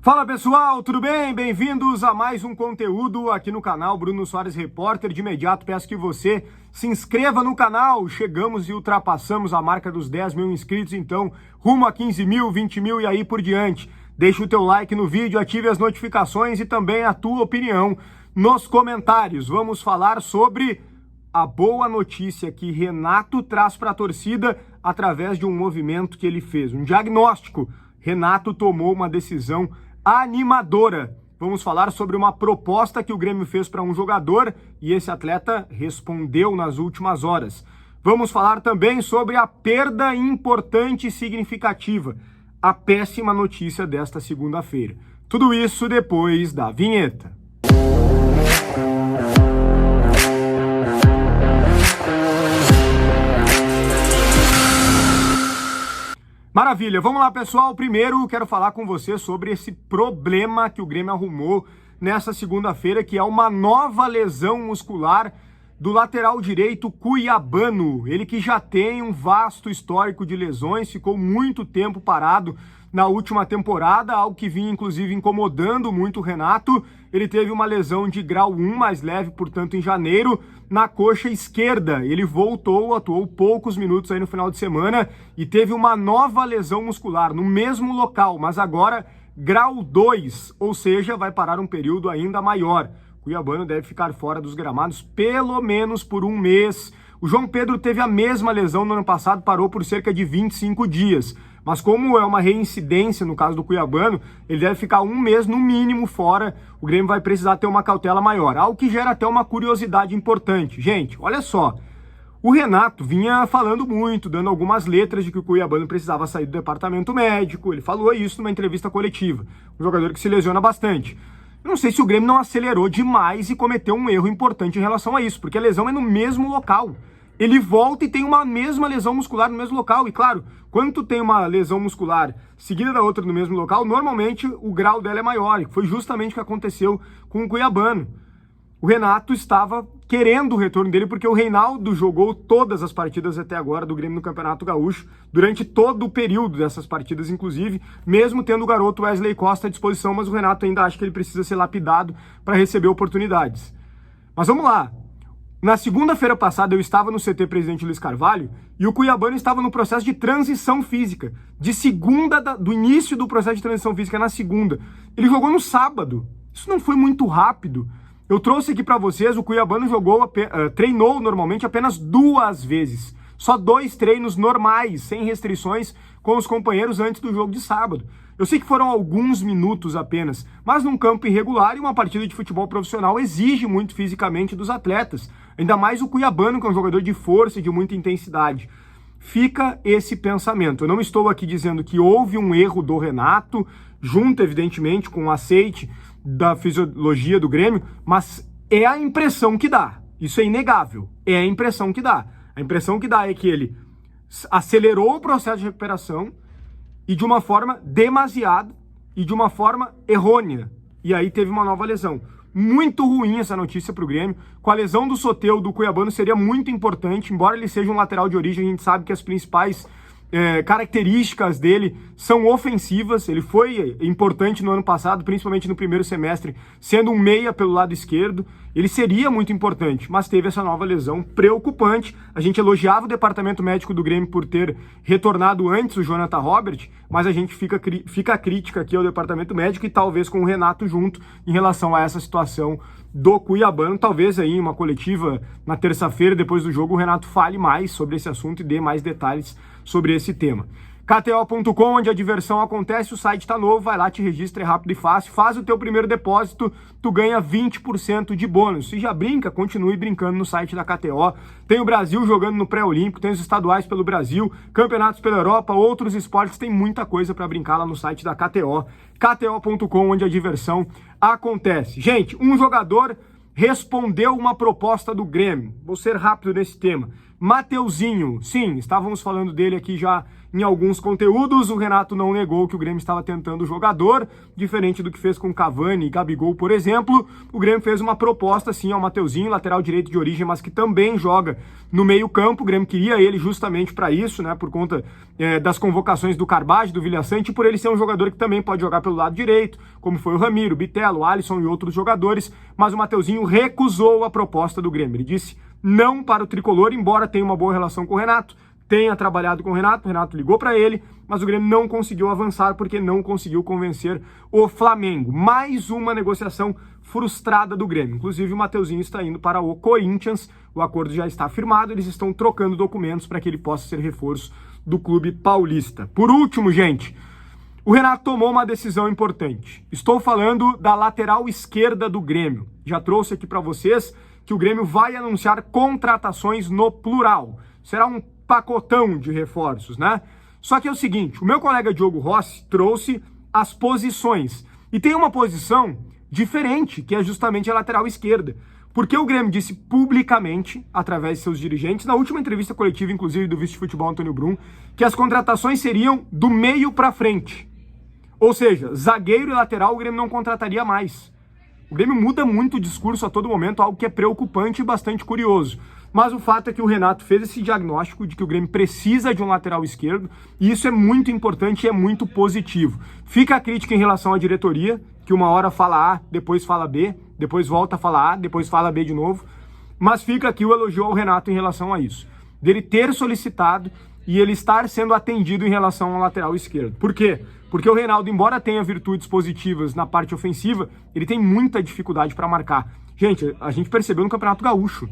Fala pessoal, tudo bem? Bem-vindos a mais um conteúdo aqui no canal Bruno Soares Repórter. De imediato peço que você se inscreva no canal. Chegamos e ultrapassamos a marca dos 10 mil inscritos, então rumo a 15 mil, 20 mil e aí por diante. Deixa o teu like no vídeo, ative as notificações e também a tua opinião nos comentários. Vamos falar sobre a boa notícia que Renato traz para a torcida através de um movimento que ele fez, um diagnóstico. Renato tomou uma decisão animadora. Vamos falar sobre uma proposta que o Grêmio fez para um jogador e esse atleta respondeu nas últimas horas. Vamos falar também sobre a perda importante e significativa, a péssima notícia desta segunda-feira. Tudo isso depois da vinheta. Maravilha, vamos lá pessoal, primeiro quero falar com você sobre esse problema que o Grêmio arrumou nessa segunda-feira, que é uma nova lesão muscular do lateral direito cuiabano, ele que já tem um vasto histórico de lesões, ficou muito tempo parado na última temporada, algo que vinha inclusive incomodando muito o Renato. Ele teve uma lesão de grau 1 mais leve, portanto em janeiro, na coxa esquerda. Ele voltou, atuou poucos minutos aí no final de semana e teve uma nova lesão muscular no mesmo local, mas agora grau 2, ou seja, vai parar um período ainda maior. O cuiabano deve ficar fora dos gramados pelo menos por um mês. O João Pedro teve a mesma lesão no ano passado, parou por cerca de 25 dias. Mas como é uma reincidência no caso do cuiabano, ele deve ficar um mês no mínimo fora. O Grêmio vai precisar ter uma cautela maior, algo que gera até uma curiosidade importante. Gente, olha só, o Renato vinha falando muito, dando algumas letras de que o cuiabano precisava sair do departamento médico. Ele falou isso numa entrevista coletiva, um jogador que se lesiona bastante. Eu não sei se o Grêmio não acelerou demais e cometeu um erro importante em relação a isso, porque a lesão é no mesmo local. Ele volta e tem uma mesma lesão muscular no mesmo local. E claro, quando tu tem uma lesão muscular seguida da outra no mesmo local, normalmente o grau dela é maior. E foi justamente o que aconteceu com o cuiabano. O Renato estava querendo o retorno dele porque o Reinaldo jogou todas as partidas até agora do Grêmio no Campeonato Gaúcho, durante todo o período dessas partidas, inclusive, mesmo tendo o garoto Wesley Costa à disposição, mas o Renato ainda acha que ele precisa ser lapidado para receber oportunidades. Mas vamos lá. Na segunda-feira passada eu estava no CT Presidente Luiz Carvalho e o cuiabano estava no processo de transição física, do início do processo de transição física na segunda. Ele jogou no sábado, isso não foi muito rápido. Eu trouxe aqui para vocês, o cuiabano treinou normalmente apenas 2 vezes, só 2 treinos normais, sem restrições com os companheiros antes do jogo de sábado. Eu sei que foram alguns minutos apenas, mas num campo irregular e uma partida de futebol profissional exige muito fisicamente dos atletas. Ainda mais o cuiabano, que é um jogador de força e de muita intensidade. Fica esse pensamento. Eu não estou aqui dizendo que houve um erro do Renato, junto, evidentemente, com o aceite da fisiologia do Grêmio, mas é a impressão que dá. Isso é inegável. É a impressão que dá. A impressão que dá é que ele acelerou o processo de recuperação e de uma forma demasiada e de uma forma errônea. E aí teve uma nova lesão. Muito ruim essa notícia para o Grêmio. Com a lesão do Soteldo, do cuiabano seria muito importante, embora ele seja um lateral de origem, a gente sabe que as principais características dele são ofensivas. Ele foi importante no ano passado, principalmente no primeiro semestre, sendo um meia pelo lado esquerdo. Ele seria muito importante, mas teve essa nova lesão preocupante. A gente elogiava o departamento médico do Grêmio por ter retornado antes o Jonathan Robert, mas a gente fica a crítica aqui ao departamento médico e talvez com o Renato junto em relação a essa situação do cuiabano. Talvez aí uma coletiva na terça-feira, depois do jogo, o Renato fale mais sobre esse assunto e dê mais detalhes sobre esse tema. KTO.com, onde a diversão acontece, o site tá novo, vai lá, te registra, é rápido e fácil, faz o teu primeiro depósito, tu ganha 20% de bônus. Se já brinca, continue brincando no site da KTO. Tem o Brasil jogando no pré-olímpico, tem os estaduais pelo Brasil, campeonatos pela Europa, outros esportes, tem muita coisa para brincar lá no site da KTO. KTO.com, onde a diversão acontece. Gente, um jogador respondeu uma proposta do Grêmio. Vou ser rápido nesse tema. Mateuzinho, sim, estávamos falando dele aqui já em alguns conteúdos. O Renato não negou que o Grêmio estava tentando o jogador, diferente do que fez com Cavani e Gabigol, por exemplo. O Grêmio fez uma proposta, sim, ao Mateuzinho, lateral direito de origem, mas que também joga no meio-campo. O Grêmio queria ele justamente para isso, né, por conta das convocações do Carbage, do Vilhaçante, e por ele ser um jogador que também pode jogar pelo lado direito, como foi o Ramiro, o Bitelo, o Alisson e outros jogadores, mas o Mateuzinho recusou a proposta do Grêmio. Ele disse não para o tricolor, embora tenha uma boa relação com o Renato, tenha trabalhado com o Renato ligou para ele, mas o Grêmio não conseguiu avançar porque não conseguiu convencer o Flamengo. Mais uma negociação frustrada do Grêmio. Inclusive o Mateuzinho está indo para o Corinthians, o acordo já está firmado, eles estão trocando documentos para que ele possa ser reforço do clube paulista. Por último, gente, o Renato tomou uma decisão importante. Estou falando da lateral esquerda do Grêmio. Já trouxe aqui para vocês que o Grêmio vai anunciar contratações no plural. Será um pacotão de reforços, né? Só que é o seguinte, o meu colega Diogo Rossi trouxe as posições. E tem uma posição diferente, que é justamente a lateral esquerda. Porque o Grêmio disse publicamente, através de seus dirigentes, na última entrevista coletiva, inclusive do vice-futebol Antônio Brum, que as contratações seriam do meio para frente. Ou seja, zagueiro e lateral o Grêmio não contrataria mais. O Grêmio muda muito o discurso a todo momento, algo que é preocupante e bastante curioso. Mas o fato é que o Renato fez esse diagnóstico de que o Grêmio precisa de um lateral esquerdo, e isso é muito importante e é muito positivo. Fica a crítica em relação à diretoria, que uma hora fala A, depois fala B, depois volta a falar A, depois fala B de novo, mas fica aqui o elogio ao Renato em relação a isso. Dele ter solicitado e ele estar sendo atendido em relação ao lateral esquerdo. Por quê? Porque o Reinaldo, embora tenha virtudes positivas na parte ofensiva, ele tem muita dificuldade para marcar. Gente, a gente percebeu no Campeonato Gaúcho,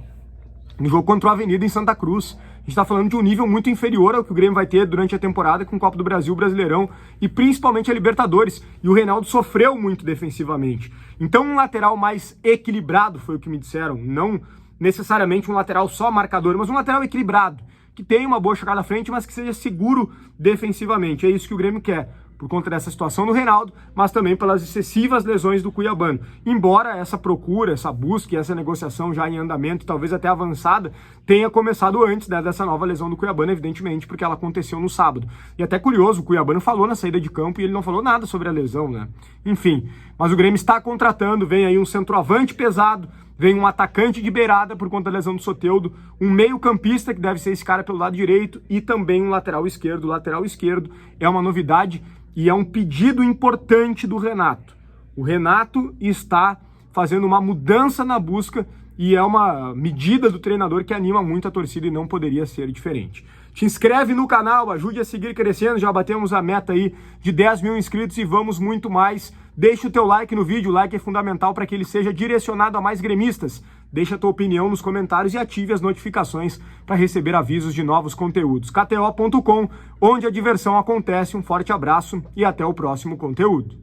no jogo contra o Avenida em Santa Cruz. A gente está falando de um nível muito inferior ao que o Grêmio vai ter durante a temporada com o Copa do Brasil, o Brasileirão e principalmente a Libertadores. E o Reinaldo sofreu muito defensivamente. Então um lateral mais equilibrado, foi o que me disseram, não necessariamente um lateral só marcador, mas um lateral equilibrado, que tenha uma boa chegada à frente, mas que seja seguro defensivamente. É isso que o Grêmio quer, por conta dessa situação do Reinaldo, mas também pelas excessivas lesões do Cuiabano. Embora essa procura, essa busca e essa negociação já em andamento, talvez até avançada, tenha começado antes, né, dessa nova lesão do Cuiabano, evidentemente, porque ela aconteceu no sábado. E até curioso, o Cuiabano falou na saída de campo e ele não falou nada sobre a lesão, né? Enfim, mas o Grêmio está contratando, vem aí um centroavante pesado, vem um atacante de beirada por conta da lesão do Soteldo, um meio-campista, que deve ser esse cara pelo lado direito, e também um lateral esquerdo. O lateral esquerdo é uma novidade e é um pedido importante do Renato. O Renato está fazendo uma mudança na busca e é uma medida do treinador que anima muito a torcida e não poderia ser diferente. Te inscreve no canal, ajude a seguir crescendo, já batemos a meta aí de 10 mil inscritos e vamos muito mais. Deixa o teu like no vídeo, o like é fundamental para que ele seja direcionado a mais gremistas. Deixa a tua opinião nos comentários e ative as notificações para receber avisos de novos conteúdos. KTO.com, onde a diversão acontece. Um forte abraço e até o próximo conteúdo.